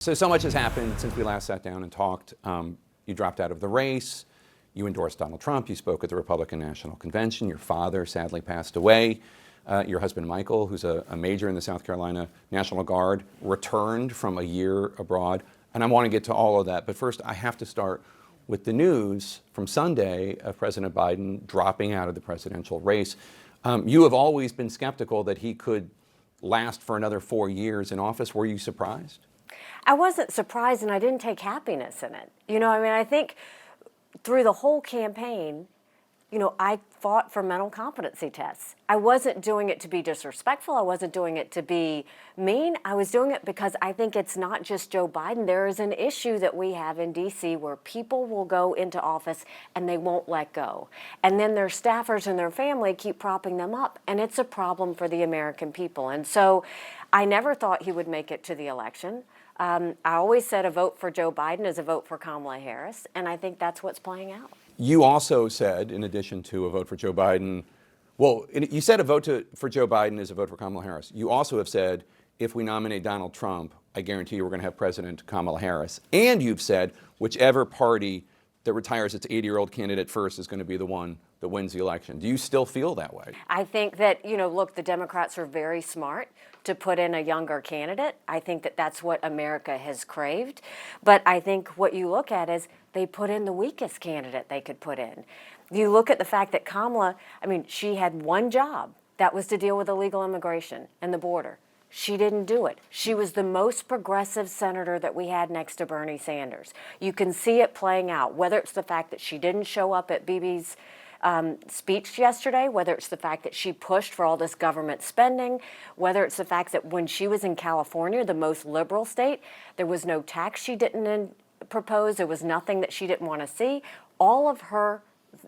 So much has happened since we last sat down and talked. You dropped out of the race. You endorsed Donald Trump. You spoke at the Republican National Convention. Your father sadly passed away. Your husband, Michael, who's a major in the South Carolina National Guard, returned from a year abroad. And I want to get to all of that. But first, I have to start with the news from Sunday of President Biden dropping out of the presidential race. You have always been skeptical that he could last for another 4 years in office. Were you surprised? I wasn't surprised, and I didn't take happiness in it. I think through the whole campaign, I fought for mental competency tests. I wasn't doing it to be disrespectful. I wasn't doing it to be mean. I was doing it because I think it's not just Joe Biden. There is an issue that we have in D.C. where people will go into office and they won't let go. And then their staffers and their family keep propping them up. And it's a problem for the American people. And so I never thought he would make it to the election. I always said a vote for Joe Biden is a vote for Kamala Harris, and I think that's what's playing out. You also said, in addition to a vote for Joe Biden, you said a vote for Joe Biden is a vote for Kamala Harris. You also have said, if we nominate Donald Trump, I guarantee you we're going to have President Kamala Harris. And you've said, whichever party that retires its 80-year-old candidate first is going to be the one that wins the election. Do you still feel that way? I think that, look, the Democrats are very smart to put in a younger candidate. I think that that's what America has craved. But I think what you look at is they put in the weakest candidate they could put in. You look at the fact that Kamala, she had one job. That was to deal with illegal immigration and the border. She didn't do it. She was the most progressive senator that we had next to Bernie Sanders. You can see it playing out, whether it's the fact that she didn't show up at Bibi's speech yesterday, whether it's the fact that she pushed for all this government spending, whether it's the fact that when she was in California, the most liberal state, there was no tax she didn't propose. There was nothing that she didn't want to see. All of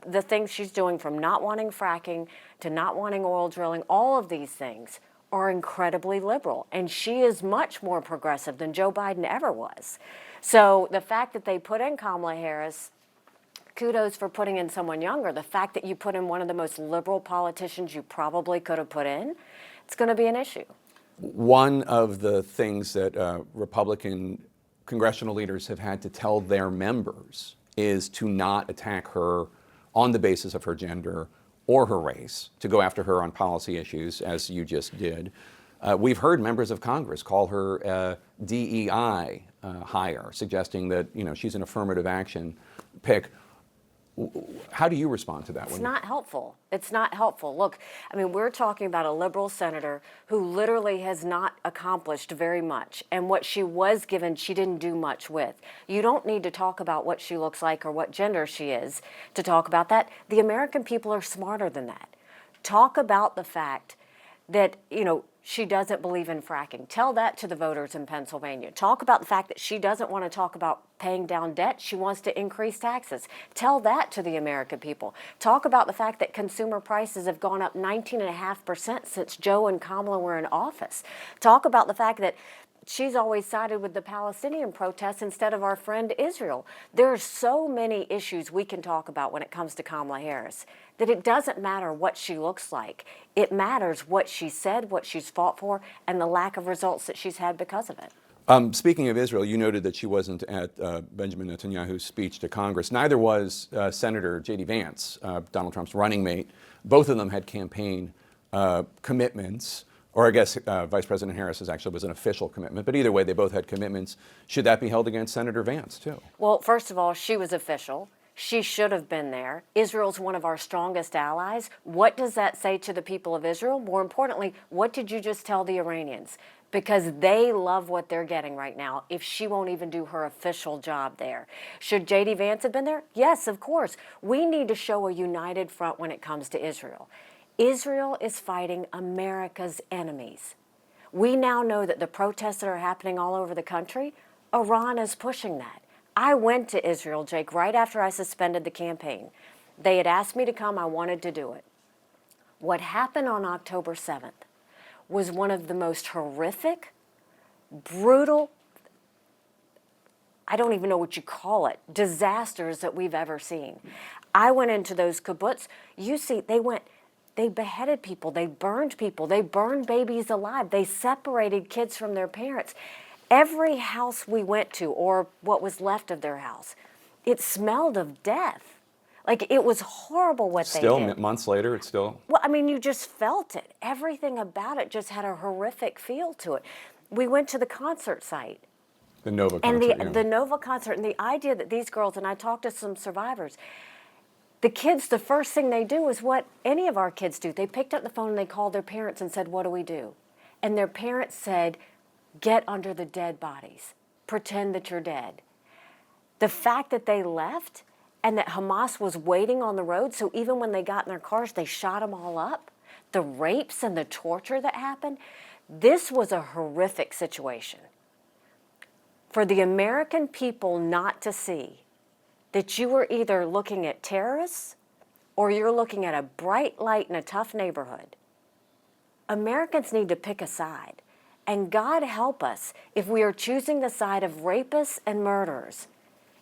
the things she's doing, from not wanting fracking to not wanting oil drilling, all of these things are incredibly liberal. And she is much more progressive than Joe Biden ever was. So the fact that they put in Kamala Harris, kudos for putting in someone younger. The fact that you put in one of the most liberal politicians you probably could have put in, it's going to be an issue. One of the things that Republican congressional leaders have had to tell their members is to not attack her on the basis of her gender or her race, to go after her on policy issues, as you just did. We've heard members of Congress call her a DEI hire, suggesting that she's an affirmative action pick. How do you respond to that? It's not helpful. It's not helpful. Look, we're talking about a liberal senator who literally has not accomplished very much. And what she was given, she didn't do much with. You don't need to talk about what she looks like or what gender she is to talk about that. The American people are smarter than that. Talk about the fact that, she doesn't believe in fracking. Tell that to the voters in Pennsylvania. Talk about the fact that she doesn't want to talk about paying down debt. She wants to increase taxes. Tell that to the American people. Talk about the fact that consumer prices have gone up 19.5% since Joe and Kamala were in office. Talk about the fact that she's always sided with the Palestinian protests instead of our friend Israel. There are so many issues we can talk about when it comes to Kamala Harris that it doesn't matter what she looks like. It matters what she said, what she's fought for, and the lack of results that she's had because of it. Speaking of Israel, you noted that she wasn't at Benjamin Netanyahu's speech to Congress. Neither was Senator J.D. Vance, Donald Trump's running mate. Both of them had campaign commitments. Or I guess Vice President Harris's actually was an official commitment. But either way, they both had commitments. Should that be held against Senator Vance, too? Well, first of all, she was official. She should have been there. Israel's one of our strongest allies. What does that say to the people of Israel? More importantly, what did you just tell the Iranians? Because they love what they're getting right now if she won't even do her official job there. Should J.D. Vance have been there? Yes, of course. We need to show a united front when it comes to Israel. Israel is fighting America's enemies. We now know that the protests that are happening all over the country, Iran is pushing that. I went to Israel, Jake, right after I suspended the campaign. They had asked me to come. I wanted to do it. What happened on October 7th was one of the most horrific, brutal, I don't even know what you call it, disasters that we've ever seen. I went into those kibbutz. You see, they beheaded people, they burned babies alive, they separated kids from their parents. Every house we went to, or what was left of their house, it smelled of death. Like, it was horrible what they Still, did. months later, it's still... Well, I mean, you just felt it. Everything about it just had a horrific feel to it. We went to the concert site. The Nova And concert, the Nova concert, and the idea that these girls, and I talked to some survivors, the kids, the first thing they do is what any of our kids do. They picked up the phone and they called their parents and said, what do we do? And their parents said, get under the dead bodies. Pretend that you're dead. The fact that they left and that Hamas was waiting on the road, so even when they got in their cars, they shot them all up, the rapes and the torture that happened, this was a horrific situation. For the American people not to see that you were either looking at terrorists or you're looking at a bright light in a tough neighborhood. Americans need to pick a side. And God help us if we are choosing the side of rapists and murderers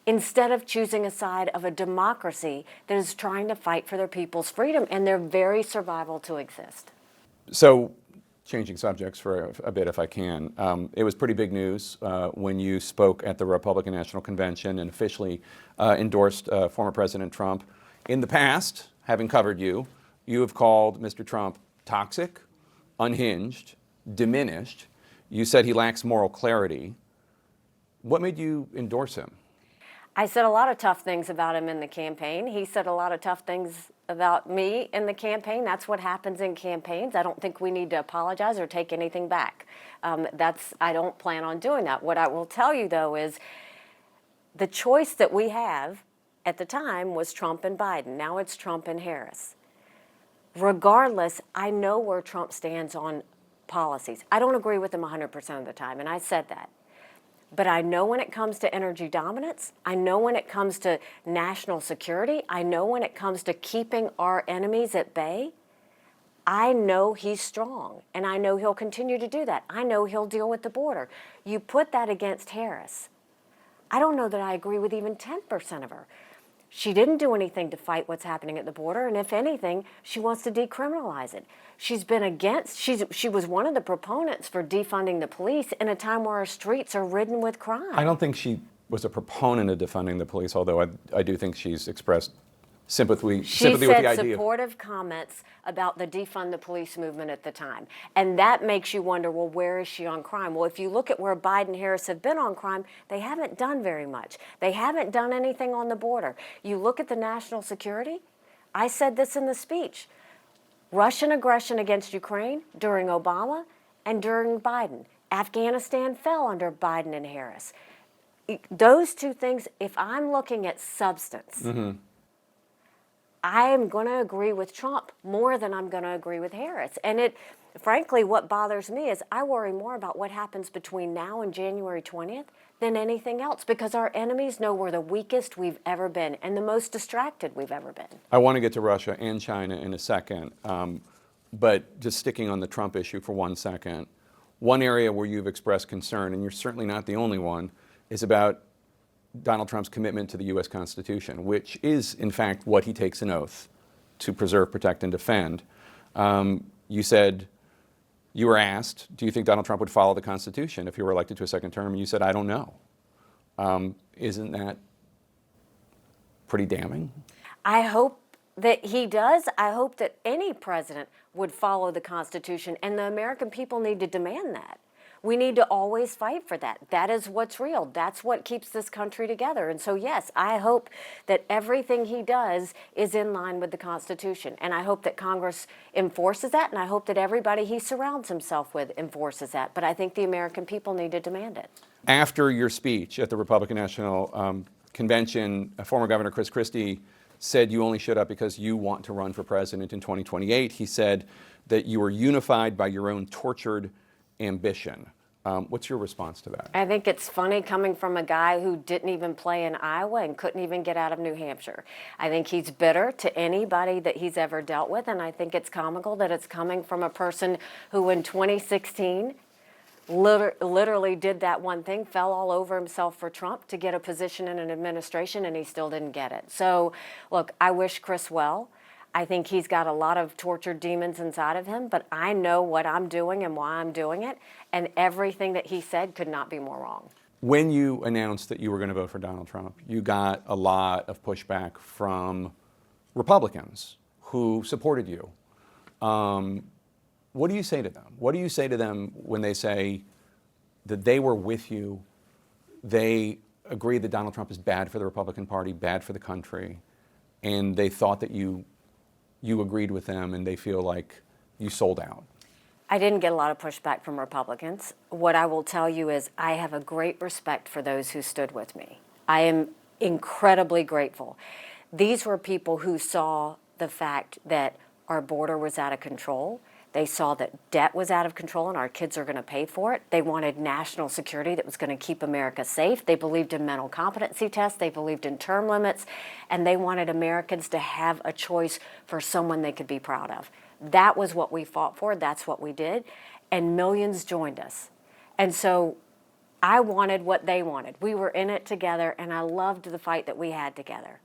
instead of choosing a side of a democracy that is trying to fight for their people's freedom and their very survival to exist. So, changing subjects for a bit if I can, it was pretty big news when you spoke at the Republican National Convention and officially endorsed former President Trump. In the past, having covered you, you have called Mr. Trump toxic, unhinged, diminished. You said he lacks moral clarity. What made you endorse him? I said a lot of tough things about him in the campaign. He said a lot of tough things about me in the campaign. That's what happens in campaigns. I don't think we need to apologize or take anything back. I don't plan on doing that. What I will tell you, though, is the choice that we have at the time was Trump and Biden. Now it's Trump and Harris. Regardless, I know where Trump stands on policies. I don't agree with him 100% of the time, and I said that. But I know when it comes to energy dominance, I know when it comes to national security, I know when it comes to keeping our enemies at bay, I know he's strong, and I know he'll continue to do that. I know he'll deal with the border. You put that against Harris. I don't know that I agree with even 10% of her. She didn't do anything to fight what's happening at the border, and if anything, she wants to decriminalize it. She's been against, she was one of the proponents for defunding the police in a time where our streets are ridden with crime. I don't think she was a proponent of defunding the police, although I do think she's expressed sympathy with the idea. She said supportive comments about the defund the police movement at the time. And that makes you wonder, well, where is she on crime? Well, if you look at where Biden and Harris have been on crime, they haven't done very much. They haven't done anything on the border. You look at the national security, I said this in the speech, Russian aggression against Ukraine during Obama and during Biden. Afghanistan fell under Biden and Harris. Those two things, if I'm looking at substance, I am going to agree with Trump more than I'm going to agree with Harris. And frankly, what bothers me is I worry more about what happens between now and January 20th than anything else, because our enemies know we're the weakest we've ever been and the most distracted we've ever been. I want to get to Russia and China in a second, but just sticking on the Trump issue for 1 second, one area where you've expressed concern, and you're certainly not the only one, is about Donald Trump's commitment to the U.S. Constitution, which is, in fact, what he takes an oath to preserve, protect, and defend. You said, you were asked, do you think Donald Trump would follow the Constitution if he were elected to a second term? And you said, I don't know. Isn't that pretty damning? I hope that he does. I hope that any president would follow the Constitution, and the American people need to demand that. We need to always fight for that. That is what's real. That's what keeps this country together. And so, yes, I hope that everything he does is in line with the Constitution. And I hope that Congress enforces that, and I hope that everybody he surrounds himself with enforces that. But I think the American people need to demand it. After your speech at the Republican National Convention, former Governor Chris Christie said you only showed up because you want to run for president in 2028. He said that you were unified by your own tortured ambition. What's your response to that? I think it's funny coming from a guy who didn't even play in Iowa and couldn't even get out of New Hampshire. I think he's bitter to anybody that he's ever dealt with, and I think it's comical that it's coming from a person who in 2016 literally did that one thing, fell all over himself for Trump to get a position in an administration, and he still didn't get it. So, look, I wish Chris well. I think he's got a lot of tortured demons inside of him, but I know what I'm doing and why I'm doing it, and everything that he said could not be more wrong. When you announced that you were going to vote for Donald Trump, you got a lot of pushback from Republicans who supported you. What do you say to them? What do you say to them when they say that they were with you, they agree that Donald Trump is bad for the Republican Party, bad for the country, and they thought that you agreed with them and they feel like you sold out? I didn't get a lot of pushback from Republicans. What I will tell you is I have a great respect for those who stood with me. I am incredibly grateful. These were people who saw the fact that our border was out of control. They saw that debt was out of control and our kids are going to pay for it. They wanted national security that was going to keep America safe. They believed in mental competency tests. They believed in term limits. And they wanted Americans to have a choice for someone they could be proud of. That was what we fought for. That's what we did. And millions joined us. And so I wanted what they wanted. We were in it together, and I loved the fight that we had together.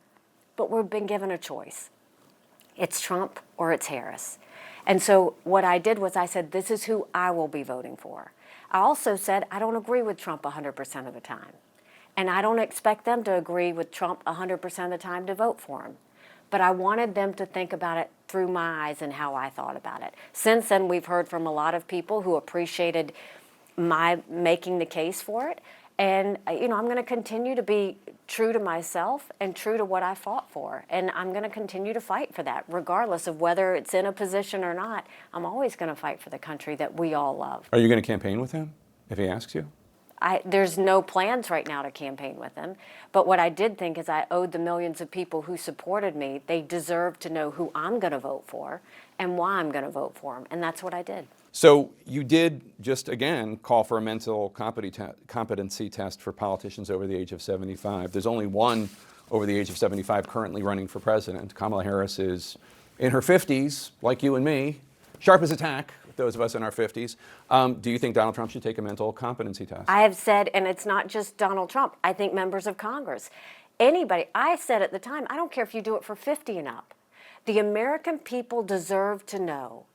But we've been given a choice. It's Trump or it's Harris. And so what I did was I said, this is who I will be voting for. I also said, I don't agree with Trump 100% of the time. And I don't expect them to agree with Trump 100% of the time to vote for him. But I wanted them to think about it through my eyes and how I thought about it. Since then, we've heard from a lot of people who appreciated my making the case for it. And, I'm going to continue to be true to myself and true to what I fought for. And I'm going to continue to fight for that, regardless of whether it's in a position or not. I'm always going to fight for the country that we all love. Are you going to campaign with him if he asks you? There's no plans right now to campaign with him. But what I did think is I owed the millions of people who supported me, they deserve to know who I'm going to vote for and why I'm going to vote for him. And that's what I did. So you did just, again, call for a mental competency test for politicians over the age of 75. There's only one over the age of 75 currently running for president. Kamala Harris is in her 50s, like you and me, sharp as a tack, those of us in our 50s. Do you think Donald Trump should take a mental competency test? I have said, and it's not just Donald Trump, I think members of Congress, anybody, I said at the time, I don't care if you do it for 50 and up. The American people deserve to know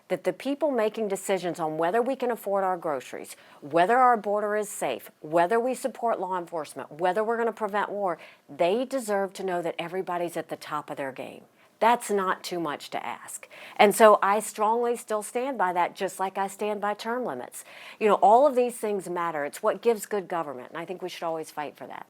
that the people making decisions on whether we can afford our groceries, whether our border is safe, whether we support law enforcement, whether we're going to prevent war, they deserve to know that everybody's at the top of their game. That's not too much to ask. And so I strongly still stand by that, just like I stand by term limits. All of these things matter. It's what gives good government, and I think we should always fight for that.